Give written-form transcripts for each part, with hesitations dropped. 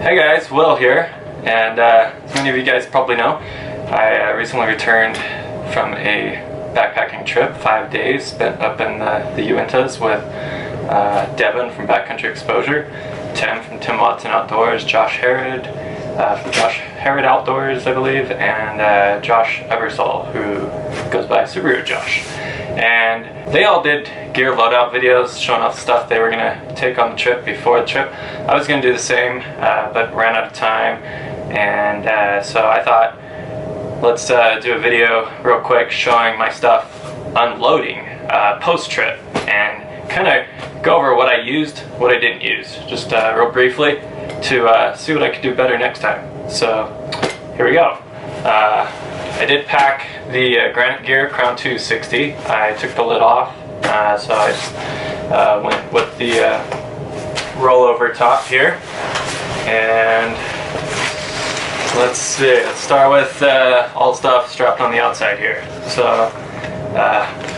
Hey guys, Will here, and as many of you guys probably know, I recently returned from a backpacking trip, 5 days, spent up in the Uintas with Devin from Backcountry Exposure, Tim from Tim Watson Outdoors, Josh Herod from Josh Herod Outdoors, I believe, and Josh Eversole, who goes by Subaru Josh. And they all did gear loadout videos showing off stuff they were going to take on the trip before the trip. I was going to do the same, but ran out of time, and so I thought, let's do a video real quick showing my stuff unloading post-trip, and kind of go over what I used, what I didn't use, just real briefly, to see what I could do better next time. So here we go. I did pack the Granite Gear Crown 260. I took the lid off, so I just went with the rollover top here. And let's see, let's start with all the stuff strapped on the outside here. So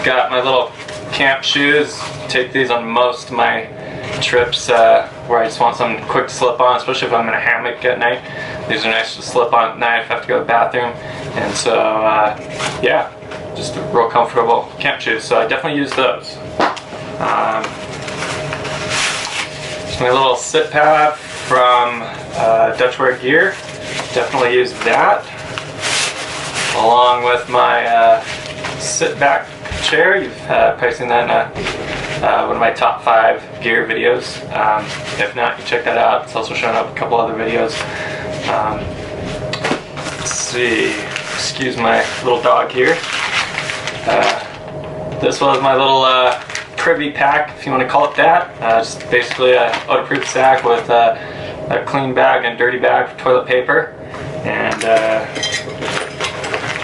got my little camp shoes. Take these on most of my trips where I just want something quick to slip on, especially if I'm in a hammock at night. These are nice to slip on at night if I have to go to the bathroom. And so, yeah, just real comfortable camp shoes. So I definitely use those. Just my little sit pad from Dutchware Gear. Definitely use that. Along with my sit back chair. You've probably seen that in one of my top 5 gear videos. If not, you check that out. It's also showing up a couple other videos. Let's see. Excuse my little dog here. This was my little privy pack, if you want to call it that. Just basically a odor-proof sack with a clean bag and dirty bag for toilet paper. And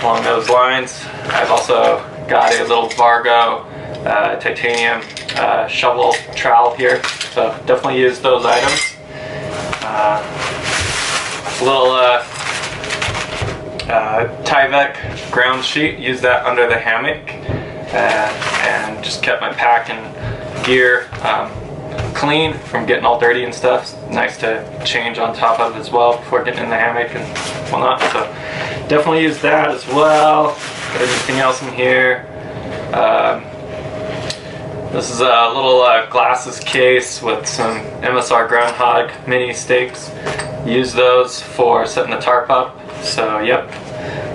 along those lines, I've also got a little Vargo titanium shovel trowel here, so definitely use those items. Little Tyvek ground sheet, use that under the hammock, and just kept my pack and gear clean from getting all dirty and stuff. Nice to change on top of as well before getting in the hammock and whatnot, so definitely use that as well. Anything else in here? This is a little glasses case with some MSR Groundhog mini stakes. Use those for setting the tarp up. So, yep.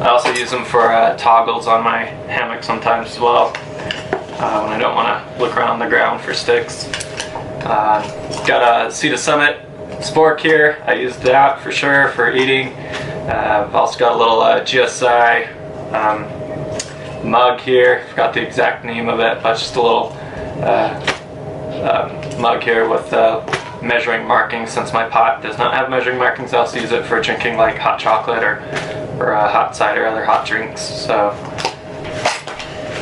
I also use them for toggles on my hammock sometimes as well, when I don't want to look around the ground for sticks. Got a Sea to Summit spork here. I used that for sure for eating. I've also got a little GSI mug here. Forgot the exact name of it, but just a little mug here with measuring markings. Since my pot does not have measuring markings, I also use it for drinking like hot chocolate or hot cider or other hot drinks. So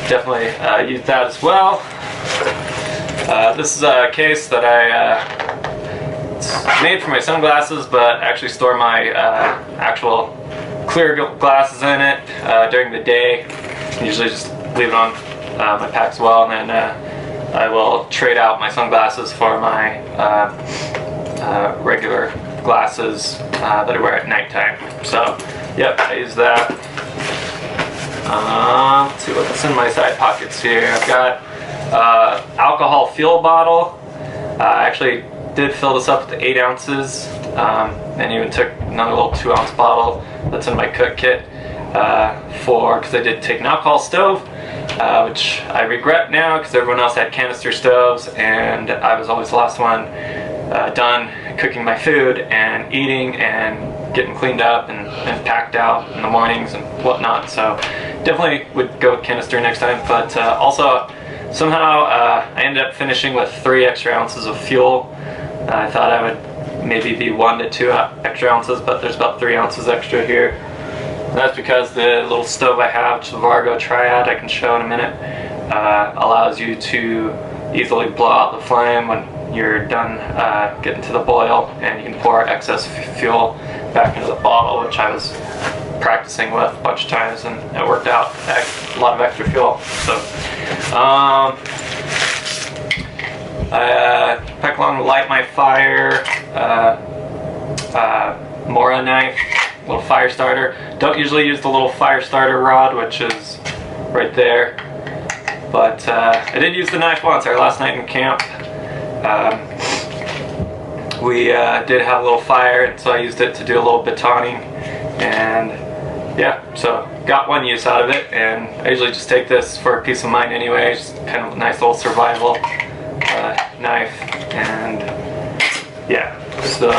definitely use that as well. This is a case that I made for my sunglasses, but actually store my actual clear glasses in it during the day. Usually just leave it on my pack as well, and then I will trade out my sunglasses for my regular glasses that I wear at nighttime. So, yep, I use that. Let's see what's in my side pockets here. I've got alcohol fuel bottle. I actually did fill this up with 8 ounces, and even took another little 2-ounce bottle that's in my cook kit because I did take an alcohol stove. Which I regret now because everyone else had canister stoves, and I was always the last one done cooking my food and eating and getting cleaned up and packed out in the mornings and whatnot. So definitely would go with canister next time. But also somehow I ended up finishing with 3 extra ounces of fuel. I thought I would maybe be 1 to 2 extra ounces, but there's about 3 ounces extra here. That's because the little stove I have, which is a Vargo Triad, I can show in a minute, allows you to easily blow out the flame when you're done getting to the boil, and you can pour excess fuel back into the bottle, which I was practicing with a bunch of times, and it worked out. A lot of extra fuel. So, I pack along to light my fire. Mora knife, little fire starter. Don't usually use the little fire starter rod, which is right there, but I did use the knife once, our last night in camp. We did have a little fire, and so I used it to do a little batoning, and yeah, so got one use out of it. And I usually just take this for peace of mind anyway, just kind of a nice little survival knife. And yeah, so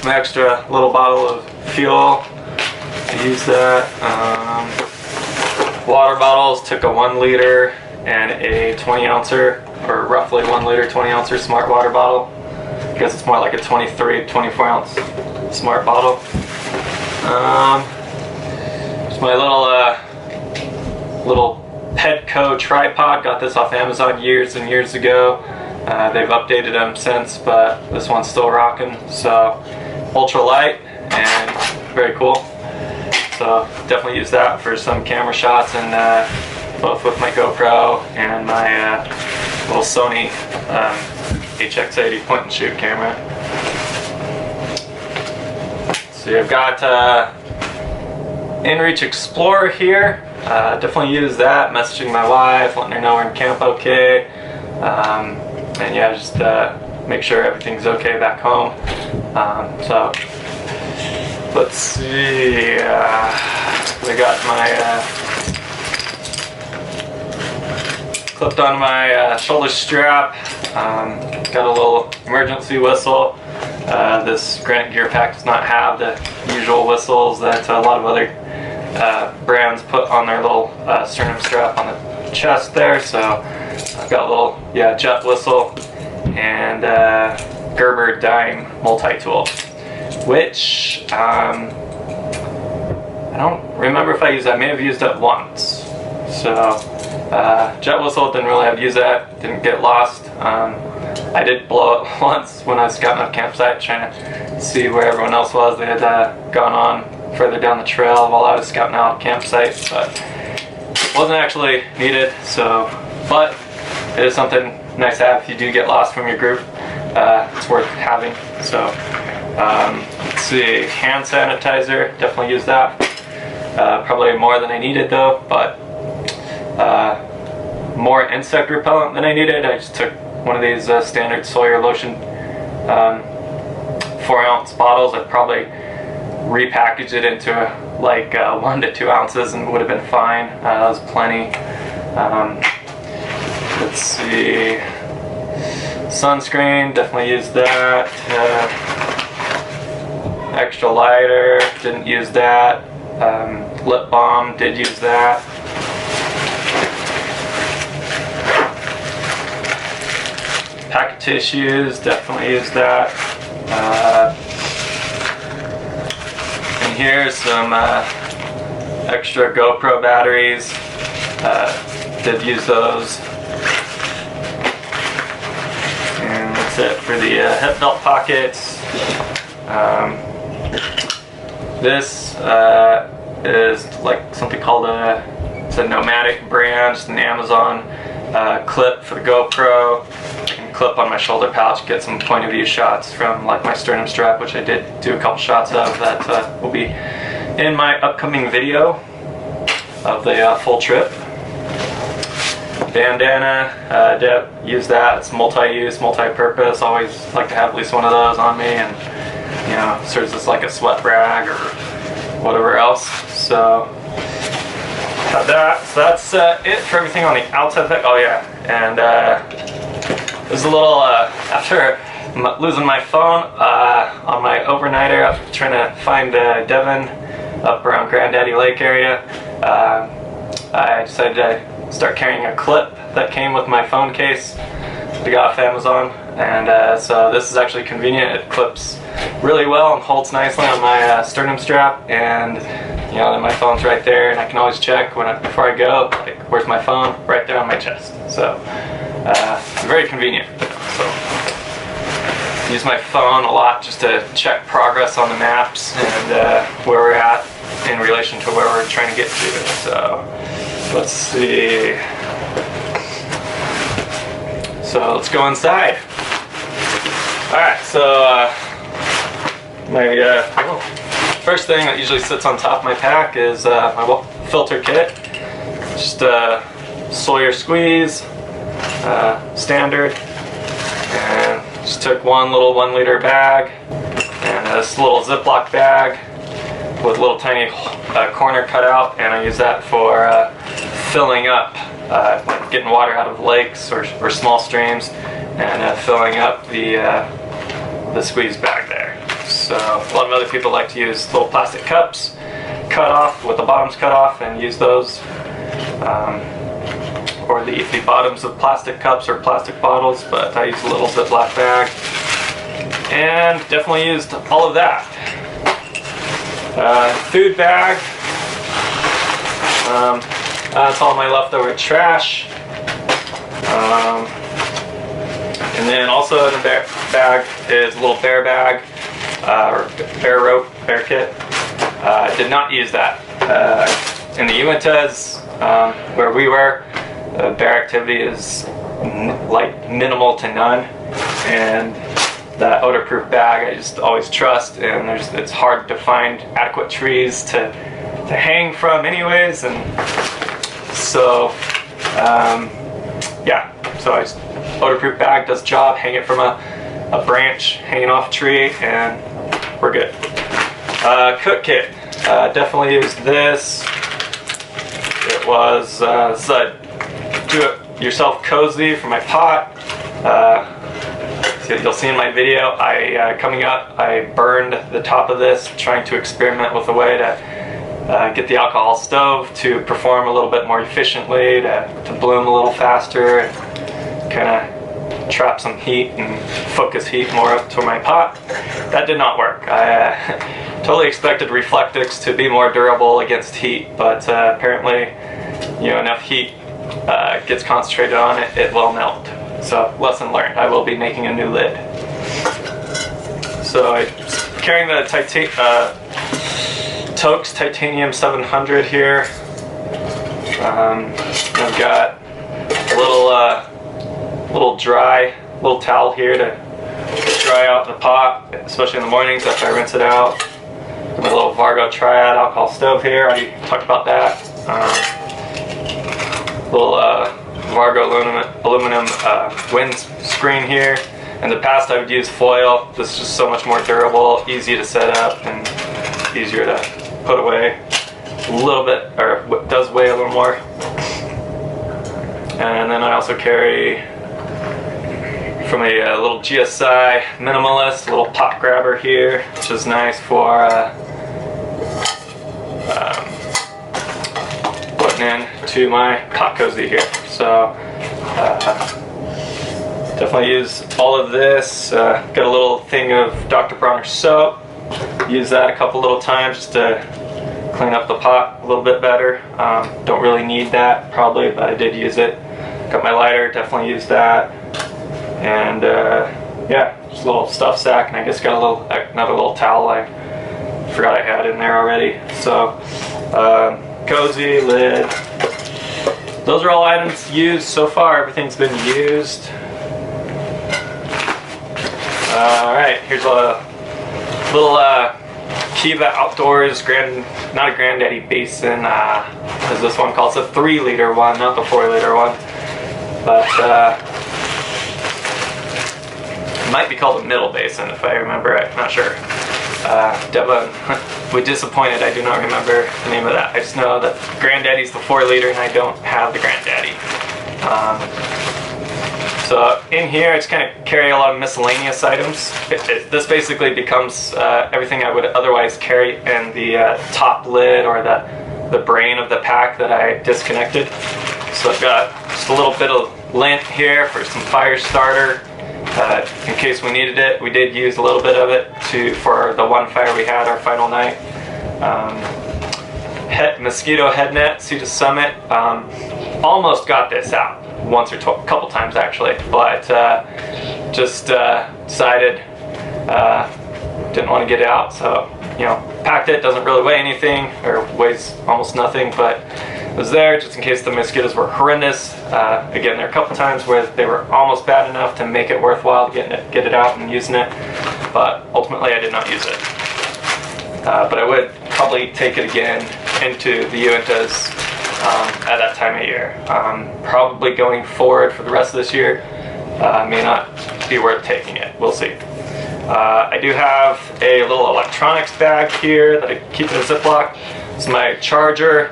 my extra little bottle of fuel, I use that. Water bottles, took a 1 liter and a 20 ouncer, or roughly 1 liter 20 ouncer smart water bottle. I guess it's more like a 23, 24 ounce smart bottle. It's my little Pedco tripod. Got this off Amazon years and years ago. They've updated them since, but this one's still rocking. So ultra light and very cool. So definitely use that for some camera shots, and both with my GoPro and my little Sony HX80 point and shoot camera. So I've got InReach Explorer here. Definitely use that, messaging my wife, letting her know we're in camp okay. And yeah, just make sure everything's okay back home. So let's see, I got my clipped on my shoulder strap. Got a little emergency whistle. This Granite Gear Pack does not have the usual whistles that a lot of other brands put on their little sternum strap on the chest there. So I've got a little jet whistle and Gerber dime multi-tool, which I don't remember if I used that. I may have used it once. So jet whistle, didn't really have to use that, didn't get lost. I did blow it once when I was scouting a campsite trying to see where everyone else was. They had gone on further down the trail while I was scouting out a campsite, but it wasn't actually needed. So, but it is something nice to have if you do get lost from your group. It's worth having. So let's see, hand sanitizer, definitely use that. Probably more than I needed though, but more insect repellent than I needed. I just took one of these standard Sawyer lotion 4-ounce bottles. I'd probably repackage it into like 1 to 2 ounces and would have been fine. That was plenty. Let's see, sunscreen, definitely used that. Extra lighter, didn't use that. Lip balm, did use that. Pack of tissues, definitely used that. And here's some extra GoPro batteries. Did use those. And that's it for the hip belt pockets. This is like something called it's a Nomadic brand, just an Amazon clip for the GoPro. I can clip on my shoulder pouch, get some point of view shots from like my sternum strap, which I did do a couple shots of that will be in my upcoming video of the full trip. Bandana, use that. It's multi-use, multi-purpose. Always like to have at least one of those on me, and you know, serves as like a sweat rag or whatever else. So got that. So that's it for everything on the outside of it. Oh yeah, and there's a little after losing my phone on my overnighter, I'm trying to find Devin up around Granddaddy Lake area. I decided to start carrying a clip that came with my phone case that I got off Amazon, and so this is actually convenient. It clips really well and holds nicely on my sternum strap, and you know, then my phone's right there, and I can always check before I go, like, where's my phone? Right there on my chest. So very convenient. So use my phone a lot just to check progress on the maps and where we're at in relation to where we're trying to get to. So let's see. So let's go inside. Alright, so my first thing that usually sits on top of my pack is my filter kit. Just Sawyer squeeze, standard, and just took one little 1 liter bag and this little Ziploc bag with a little tiny corner cut out, and I use that for filling up, like getting water out of lakes or small streams, and filling up the squeeze bag there. So a lot of other people like to use little plastic cups cut off with the bottoms cut off and use those, or the bottoms of plastic cups or plastic bottles, but I use a little Ziploc bag and definitely used all of that. Food bag, that's all my leftover trash, and then also in the bag is a little bear bag, or bear rope, bear kit. I did not use that. In the Uintas, where we were, bear activity is like minimal to none, and that odor-proof bag I just always trust, and it's hard to find adequate trees to hang from anyways, and so yeah, so I just, odor-proof bag does job, hang it from a branch hanging off a tree, and we're good. Cook kit, definitely used this. It was do-it-yourself cozy for my pot. You'll see in my video, coming up, I burned the top of this, trying to experiment with a way to get the alcohol stove to perform a little bit more efficiently, to bloom a little faster, and kind of trap some heat and focus heat more up to my pot. That did not work. I totally expected Reflectix to be more durable against heat, but apparently, enough heat gets concentrated on it, it will melt. So, lesson learned. I will be making a new lid. So, I'm carrying the Toaks Titanium 700 here. I've got a little towel here to dry out the pot, especially in the mornings after I rinse it out. My little Vargo Triad alcohol stove here. I already talked about that. Little Vargo aluminum wind screen here. In the past I would use foil. This is just so much more durable, easy to set up, and easier to put away. A little bit, or does weigh a little more. And then I also carry from a little GSI minimalist, a little pot grabber here, which is nice for putting into my pot cozy here. So definitely use all of this. Got a little thing of Dr. Bronner soap. Use that a couple little times just to clean up the pot a little bit better. Don't really need that probably, but I did use it. Got my lighter, definitely used that. And yeah, just a little stuff sack, and I guess got another little towel I forgot I had in there already. So cozy, lid. Those are all items used so far. Everything's been used. Alright, here's a little Kiva Outdoors not a Granddaddy basin. What is this one called? It's a 3-liter one, not the 4-liter one. But it might be called a middle basin if I remember right. Not sure. Devin would disappointed. I do not remember the name of that. I just know that Granddaddy's the 4-liter and I don't have the Granddaddy. So in here I just kind of carry a lot of miscellaneous items. This basically becomes everything I would otherwise carry in the top lid or the brain of the pack that I disconnected. So I've got just a little bit of lint here for some fire starter. In case we needed it. We did use a little bit of it for the one fire we had our final night. Mosquito head net, Sea to Summit. Almost got this out once or a couple times actually, but just decided didn't want to get it out. So you know, packed it. Doesn't really weigh anything, or weighs almost nothing, but it was there just in case the mosquitoes were horrendous. Again, there are a couple times where they were almost bad enough to make it worthwhile to get it out and using it, but ultimately I did not use it. But I would probably take it again into the Uintas at that time of year. Probably going forward for the rest of this year, may not be worth taking it. We'll see. I do have a little electronics bag here that I keep in a Ziploc. It's my charger.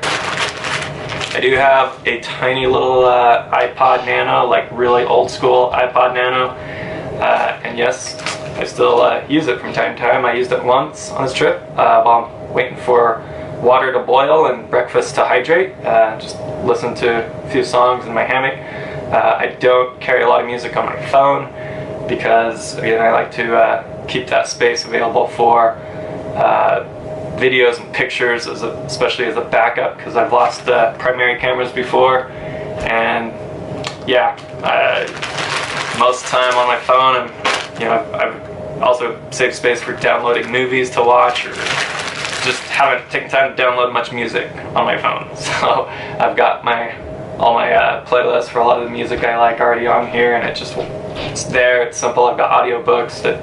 I do have a tiny little iPod Nano, like really old school iPod Nano. And yes, I still use it from time to time. I used it once on this trip while I'm waiting for water to boil and breakfast to hydrate. Just listen to a few songs in my hammock. I don't carry a lot of music on my phone because, again, I like to keep that space available for videos and pictures, especially as a backup, because I've lost primary cameras before. And yeah, most of the time on my phone, I've also saved space for downloading movies to watch, or just haven't taken time to download much music on my phone. So I've got all my playlists for a lot of the music I like already on here, and it's there, it's simple. I've got audiobooks that,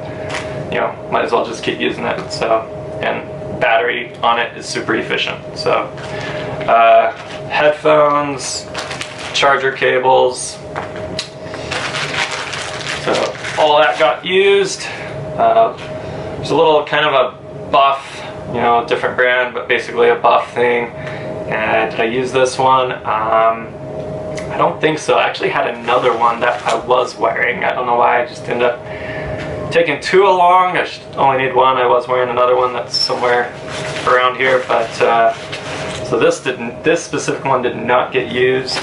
might as well just keep using it. So, and battery on it is super efficient. So headphones, charger cables, so all that got used. There's a little kind of a buff, different brand, but basically a buff thing. And did I use this one? I don't think so. I actually had another one that I was wearing. I don't know why, I just ended up taking two along. I should only need one. I was wearing another one that's somewhere around here, but so this specific one did not get used.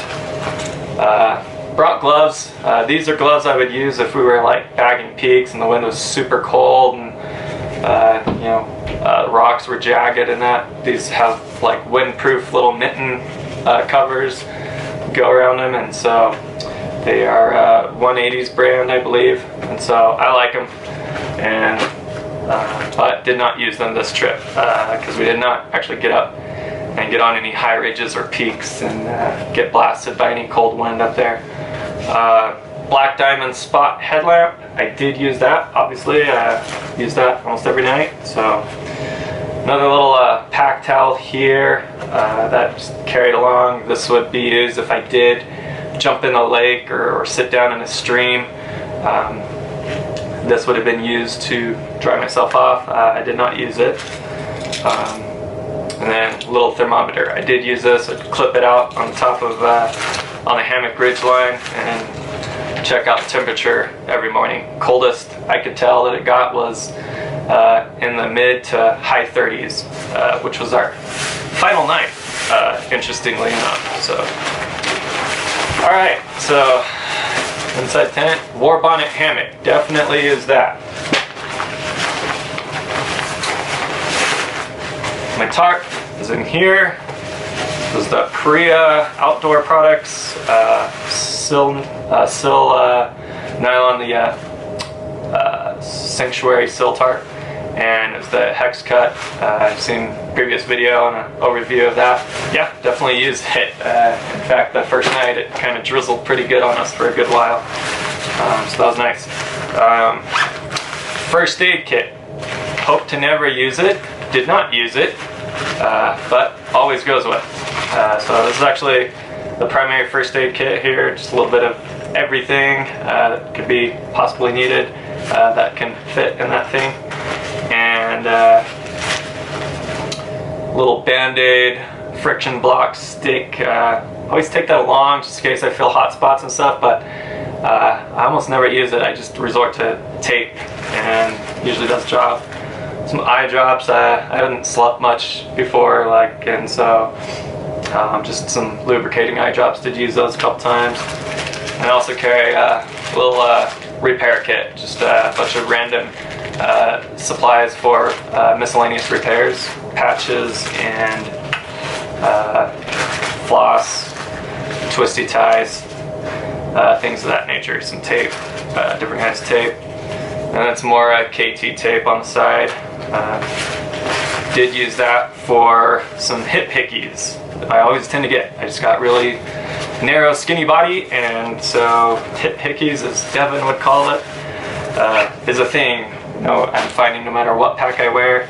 Brought gloves. These are gloves I would use if we were like bagging peaks and the wind was super cold and rocks were jagged and that. These have like windproof little mitten covers go around them, and so they are 180's brand, I believe, and so I like them, and but did not use them this trip because we did not actually get up and get on any high ridges or peaks and get blasted by any cold wind up there. Black diamond spot headlamp, I did use that, obviously. I use that almost every night. So another little pack towel here that just carried along. This would be used if I did jump in a lake or sit down in a stream. This would have been used to dry myself off. I did not use it. And then a little thermometer. I did use this. I'd clip it out on top of on the hammock ridge line and check out the temperature every morning. Coldest I could tell that it got was in the mid to high 30s, which was our final night, interestingly enough. So, all right, so inside tent, war bonnet hammock, definitely use that. My tarp is in here. This is the Korea Outdoor Products sill nylon, the Sanctuary sill tarp, and it's the hex cut. I've seen previous video and an overview of that. Yeah, definitely used it. In fact, the first night it kind of drizzled pretty good on us for a good while, so that was nice. First aid kit. Hope to never use it. Did not use it, but always goes with. So this is actually the primary first aid kit here, just a little bit of everything that could be possibly needed that can fit in that thing. And little Band-Aid, friction block stick. Always take that along just in case I feel hot spots and stuff, but I almost never use it. I just resort to tape, and usually does the job. Some eye drops. I haven't slept much before, and so just some lubricating eye drops. Did use those a couple times. And I also carry a little repair kit, just a bunch of random supplies for miscellaneous repairs, patches and floss, twisty ties, things of that nature. Some tape, different kinds of tape. And then some more KT tape on the side. did use that for some hip hickeys. I always tend to get. I just got really narrow, skinny body, and so hip hickeys, as Devin would call it, is a thing. You know, I'm finding no matter what pack I wear,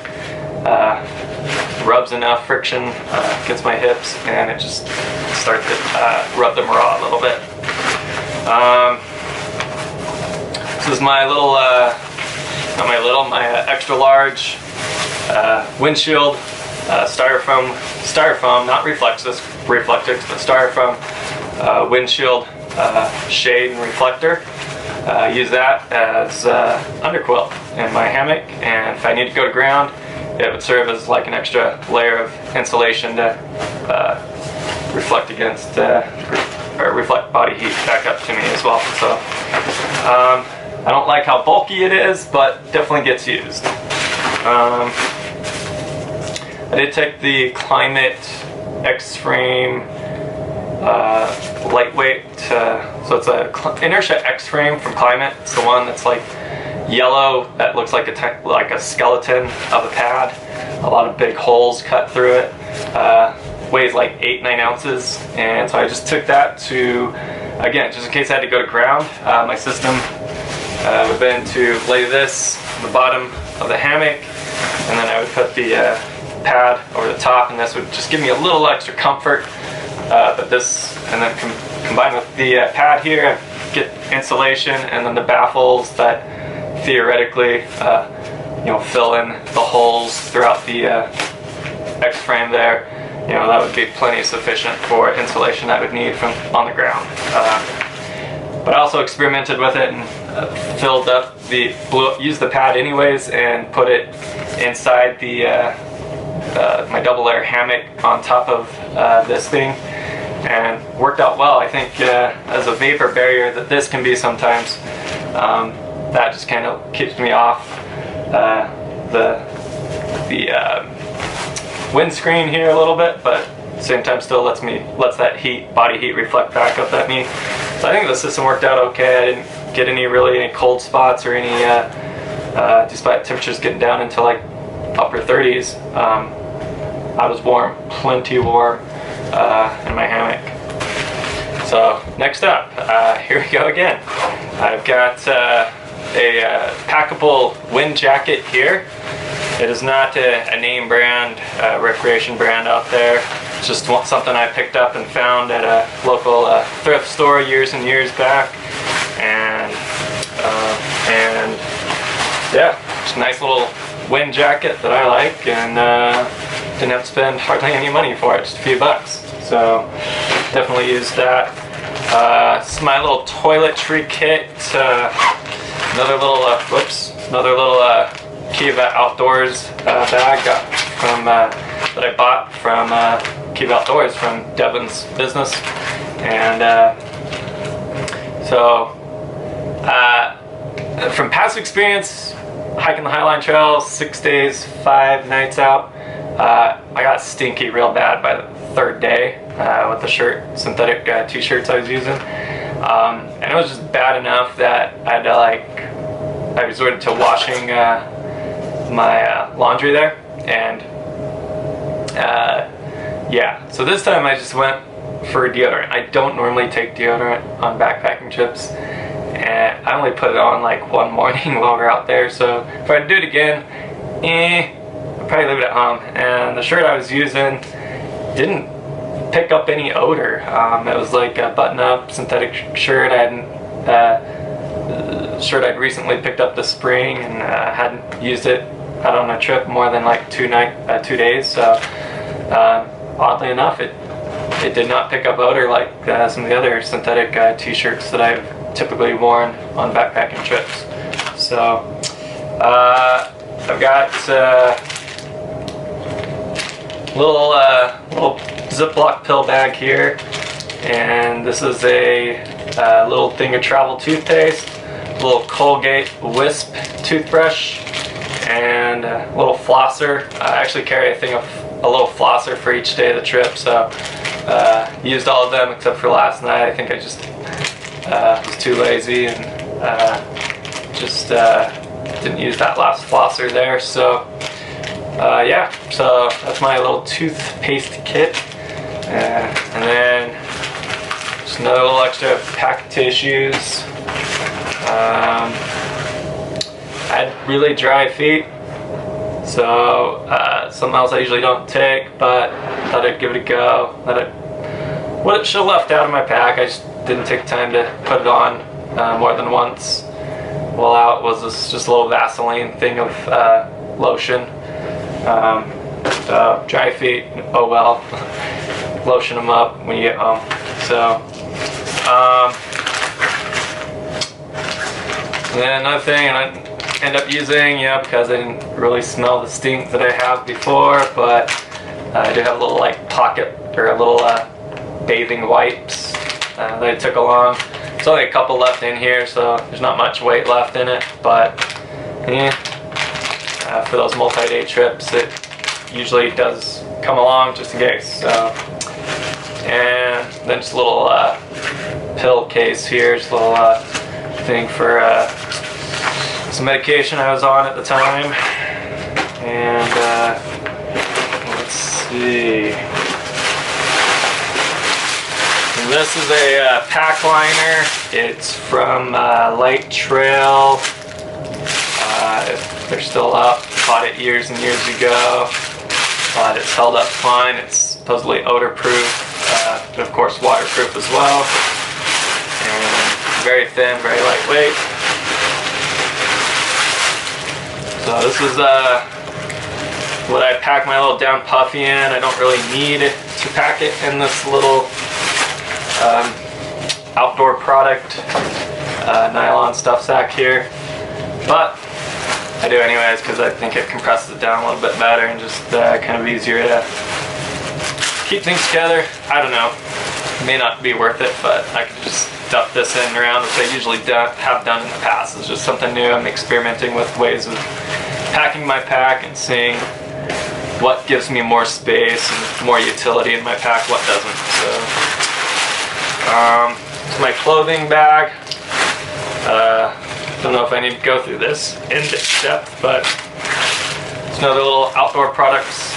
rubs enough friction against my hips, and it just starts to rub them raw a little bit. This is my little, my extra large windshield, styrofoam, not reflectix, but styrofoam windshield shade and reflector. Use that as underquilt in my hammock, and if I need to go to ground, it would serve as like an extra layer of insulation to reflect against or reflect body heat back up to me as well. So I don't like how bulky it is, but definitely gets used. I did take the Climate X-Frame lightweight, so it's a Inertia X-Frame from Climate. It's the one that's like yellow, that looks like a skeleton of a pad. A lot of big holes cut through it. Weighs like 8-9 ounces, and so I just took that to, again, just in case I had to go to ground. My system would have been to lay this on the bottom of the hammock, and then I would put the pad over the top, and this would just give me a little extra comfort. But this, and then combined with the pad here, I get insulation, and then the baffles that theoretically, fill in the holes throughout the X-frame there. That would be plenty sufficient for insulation I would need from on the ground. But I also experimented with it and filled up used the pad anyways, and put it inside the my double layer hammock on top of this thing, and worked out well. I think as a vapor barrier that this can be sometimes, that just kind of keeps me off the windscreen here a little bit, but at the same time still lets that body heat reflect back up at me. So I think the system worked out okay. I didn't get any cold spots or any, despite temperatures getting down into like upper 30s. I was warm, plenty warm in my hammock. So next up, here we go again. I've got a packable wind jacket here. It is not a name brand, recreation brand out there. It's just something I picked up and found at a local thrift store years and years back. And yeah, just a nice little wind jacket that I like, and didn't have to spend hardly any money for it, just a few bucks. So definitely used that. This is my little toiletry kit. Another little Kiva Outdoors bag from that I bought from Kiva Outdoors from Devin's business, and so from past experience hiking the Highline Trail, 6 days, 5 nights out, I got stinky real bad by the third day with the synthetic t-shirts I was using, and it was just bad enough that I resorted to washing my laundry there, and yeah, so this time I just went for deodorant. I don't normally take deodorant on backpacking trips, and I only put it on like one morning while we're out there. So if I do it again, I'd probably leave it at home. And the shirt I was using didn't pick up any odor. It was like a button-up synthetic shirt. Shirt I'd recently picked up this spring, and hadn't used it out on a trip more than like 2 days. So oddly enough, it did not pick up odor like some of the other synthetic t-shirts that I've typically worn on backpacking trips. So I've got little Ziploc pill bag here, and this is a little thing of travel toothpaste, a little Colgate Wisp toothbrush, and a little flosser. I actually carry a little flosser for each day of the trip, so used all of them except for last night. I think I just was too lazy and just didn't use that last flosser there. So yeah, so that's my little toothpaste kit. And then just another little extra pack of tissues. I had really dry feet, so something else I usually don't take, but thought I'd give it a go. What it should have left out of my pack, I just didn't take the time to put it on more than once. While out was just a little Vaseline thing of lotion. So dry feet, oh well. Lotion them up when you get home. So, and then another thing, and I end up using, because I didn't really smell the stink that I have before, but I do have a little like pocket or a little bathing wipes that I took along. There's only a couple left in here, so there's not much weight left in it, but for those multi-day trips, it usually does come along just in case. So, and then just a little pill case here, just a little thing for some medication I was on at the time. And let's see. And this is a pack liner. It's from Light Trail. If they're still up, bought it years and years ago. But it's held up fine. It's supposedly odor-proof, but of course waterproof as well. And very thin, very lightweight. So this is what I pack my little down puffy in. I don't really need to pack it in this little outdoor product nylon stuff sack here, but I do anyways because I think it compresses it down a little bit better and just kind of easier to keep things together. I don't know, it may not be worth it, but I could just stuff this in and around, which I usually have done in the past. It's just something new. I'm experimenting with ways of packing my pack and seeing what gives me more space and more utility in my pack, what doesn't. So, it's my clothing bag. Don't know if I need to go through this in depth, but it's another little outdoor products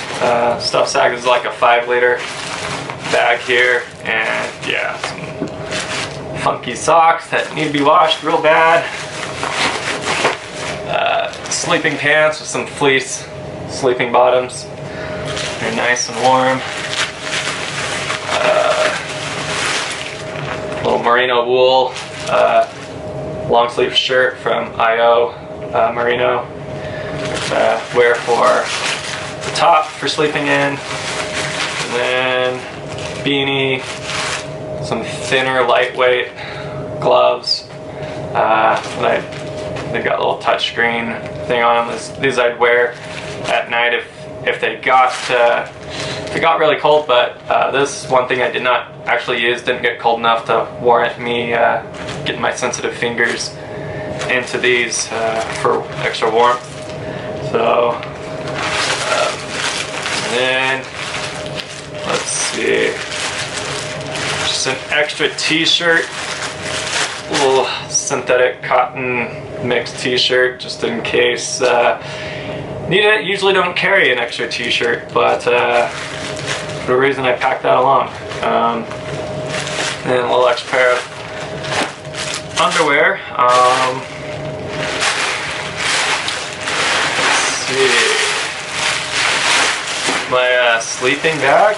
stuff sack. This is like a 5-liter bag here, and yeah, some funky socks that need to be washed real bad. Sleeping pants with some fleece sleeping bottoms. They're nice and warm. Little merino wool long sleeve shirt from IO Merino. Wear for the top for sleeping in. And then beanie, some thinner lightweight gloves. They got a little touchscreen thing on them. These I'd wear at night if it got really cold, but this one thing I did not actually use didn't get cold enough to warrant me getting my sensitive fingers into these for extra warmth. So, and then let's see, just an extra t-shirt, a little synthetic cotton mixed t-shirt just in case need it. Usually don't carry an extra t-shirt, but for the reason I packed that along. And a little extra pair of underwear. Let's see. My sleeping bag.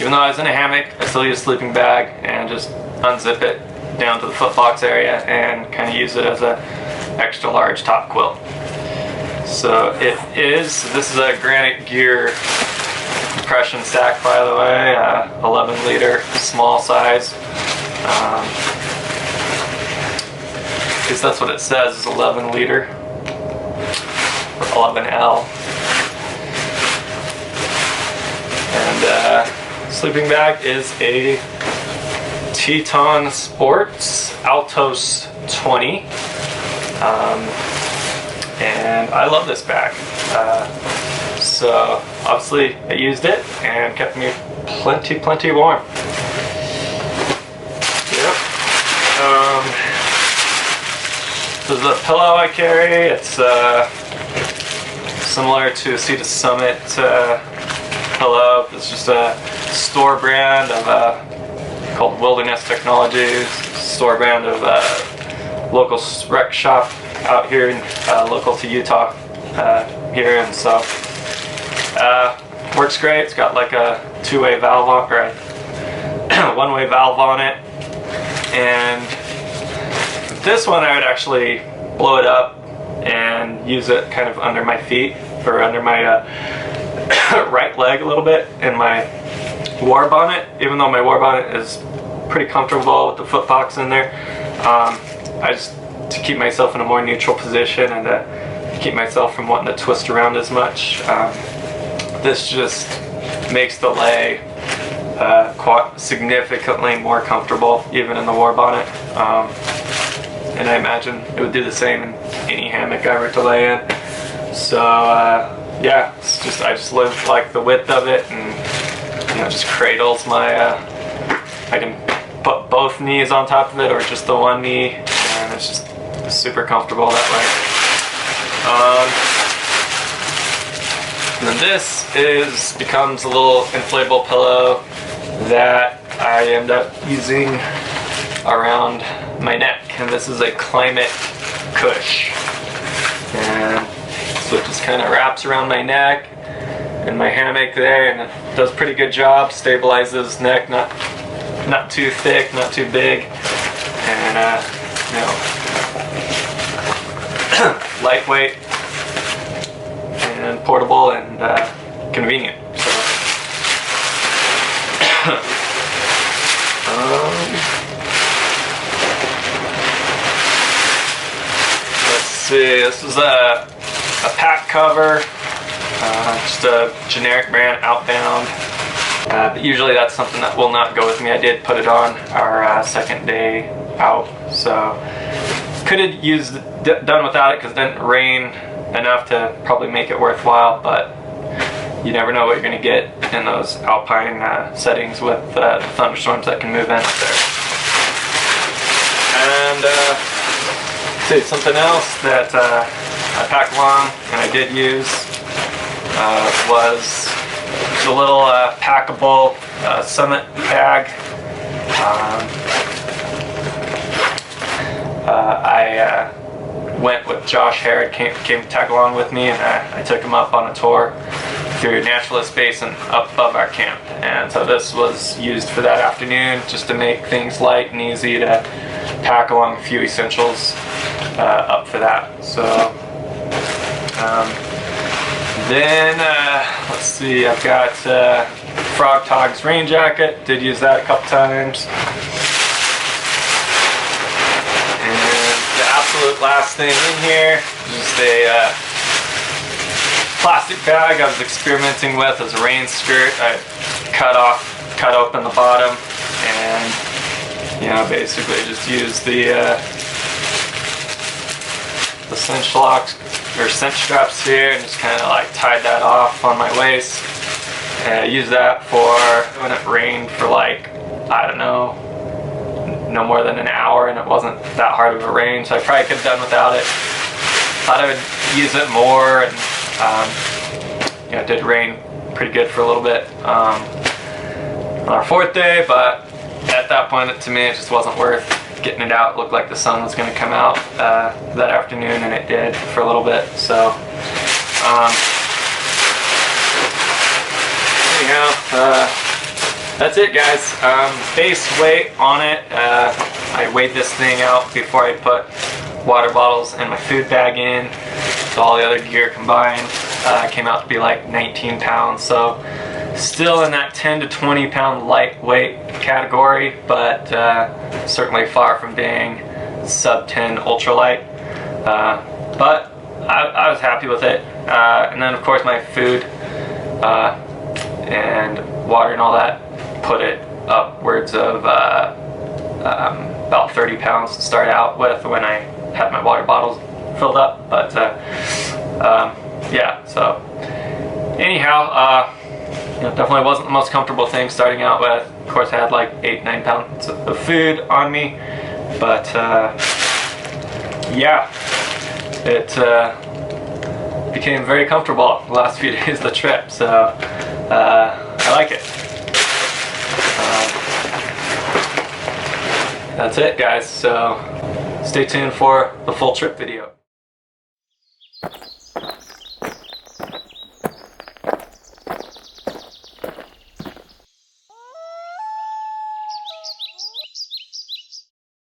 Even though I was in a hammock, I still use a sleeping bag and just unzip it down to the footbox area and kind of use it as a extra large top quilt. So this is a Granite Gear compression sack, by the way, 11 liter small size. Because that's what it says, is 11 liter or 11L. And sleeping bag is a Teton Sports Altos 20. And I love this bag. So obviously I used it and kept me plenty warm. Yep. This is a pillow I carry. It's similar to a Sea to Summit pillow. It's just a store brand of called Wilderness Technologies, store brand of local rec shop out here, local to Utah here, and so works great. It's got like a two-way valve on, or a one-way valve on it, and this one I would actually blow it up and use it kind of under my feet, or under my right leg a little bit in my war bonnet, even though my war bonnet is pretty comfortable with the foot box in there. I just, to keep myself in a more neutral position and to keep myself from wanting to twist around as much, this just makes the lay quite significantly more comfortable even in the war bonnet. And I imagine it would do the same in any hammock I were to lay in. So yeah, it's just, I just live like the width of it, and just cradles my, I can put both knees on top of it or just the one knee, and it's just super comfortable that way. And then this becomes a little inflatable pillow that I end up using around my neck, and this is a Climate Cush, and so it just kind of wraps around my neck and my hammock there, and it does a pretty good job. Stabilizes neck, not too thick, not too big, and lightweight and portable and convenient. So let's see, this is a pack cover, just a generic brand, Outbound, but usually that's something that will not go with me. I did put it on our second day out, so could have done without it because it didn't rain enough to probably make it worthwhile, but you never know what you're going to get in those alpine settings with the thunderstorms that can move in up there. And see, something else that I packed along and I did use was the little packable Summit bag. I went with Josh Harrod, came to tag along with me, and I took him up on a tour through Naturalist Basin up above our camp. And so this was used for that afternoon, just to make things light and easy to pack along a few essentials up for that. So then let's see, I've got Frog Tog's rain jacket, did use that a couple times. Absolute last thing in here is just a plastic bag I was experimenting with as a rain skirt. I cut open the bottom, and basically just use the cinch locks or cinch straps here, and just kind of like tied that off on my waist. And I use that for when it rained for like, I don't know, no more than an hour, and it wasn't that hard of a rain, so I probably could have done without it. Thought I would use it more, and it did rain pretty good for a little bit on our fourth day, but at that point, to me, it just wasn't worth getting it out. It looked like the sun was going to come out that afternoon, and it did for a little bit. So anyhow, that's it, guys. Base weight on it, I weighed this thing out before I put water bottles and my food bag in, so all the other gear combined came out to be like 19 pounds, so still in that 10 to 20 pound lightweight category, but certainly far from being sub 10 ultralight, but I was happy with it. And then of course my food and water and all that put it upwards of about 30 pounds to start out with when I had my water bottles filled up. But yeah, so anyhow, definitely wasn't the most comfortable thing starting out with. Of course, I had like 8-9 pounds of food on me, but yeah, it became very comfortable the last few days of the trip, so I like it. That's it, guys, so stay tuned for the full trip video.